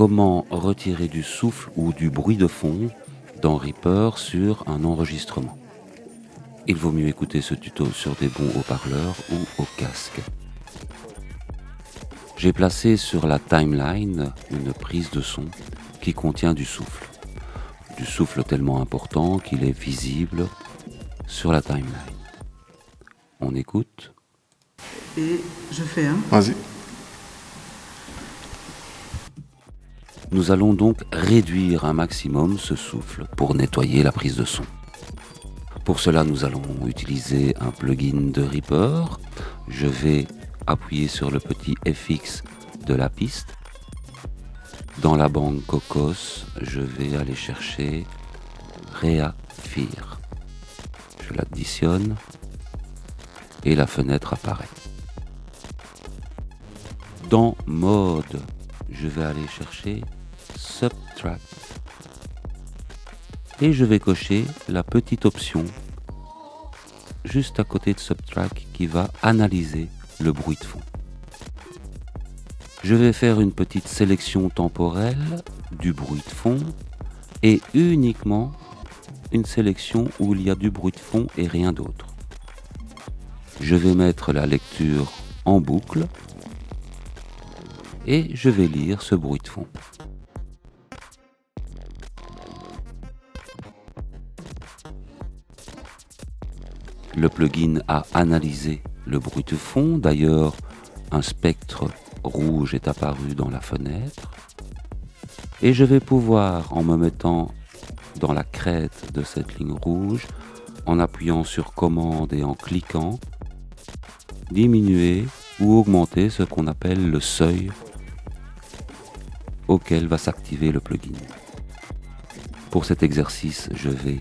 Comment retirer du souffle ou du bruit de fond dans Reaper sur un enregistrement. Il vaut mieux écouter ce tuto sur des bons haut-parleurs ou au casque. J'ai placé sur la timeline une prise de son qui contient du souffle. Du souffle tellement important qu'il est visible sur la timeline. On écoute. Et je fais un. Vas-y. Nous allons donc réduire un maximum ce souffle pour nettoyer la prise de son. Pour cela, nous allons utiliser un plugin de Reaper. Je vais appuyer sur le petit FX de la piste. Dans la banque Cocos, je vais aller chercher Reafir. Je l'additionne et la fenêtre apparaît. Dans Mode, je vais aller chercher Subtract et je vais cocher la petite option juste à côté de Subtract qui va analyser le bruit de fond. Je vais faire une petite sélection temporelle du bruit de fond et uniquement une sélection où il y a du bruit de fond et rien d'autre. Je vais mettre la lecture en boucle et je vais lire ce bruit de fond. Le plugin a analysé le bruit de fond. D'ailleurs, un spectre rouge est apparu dans la fenêtre. Et je vais pouvoir, en me mettant dans la crête de cette ligne rouge, en appuyant sur commande et en cliquant, diminuer ou augmenter ce qu'on appelle le seuil auquel va s'activer le plugin. Pour cet exercice, je vais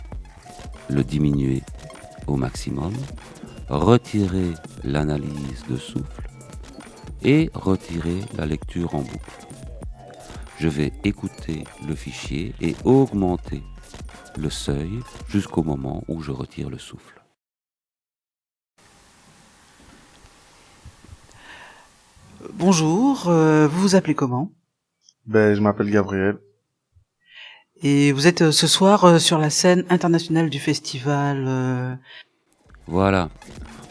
le diminuer au maximum, retirer l'analyse de souffle et retirer la lecture en boucle. Je vais écouter le fichier et augmenter le seuil jusqu'au moment où je retire le souffle. Bonjour, vous vous appelez comment? Je m'appelle Gabriel. Et vous êtes ce soir sur la scène internationale du festival. Voilà,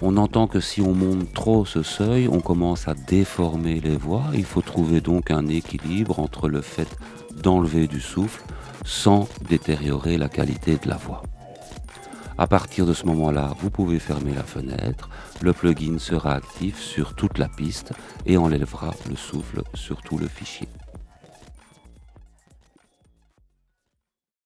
on entend que si on monte trop ce seuil, on commence à déformer les voix. Il faut trouver donc un équilibre entre le fait d'enlever du souffle sans détériorer la qualité de la voix. À partir de ce moment-là, vous pouvez fermer la fenêtre, le plugin sera actif sur toute la piste et enlèvera le souffle sur tout le fichier.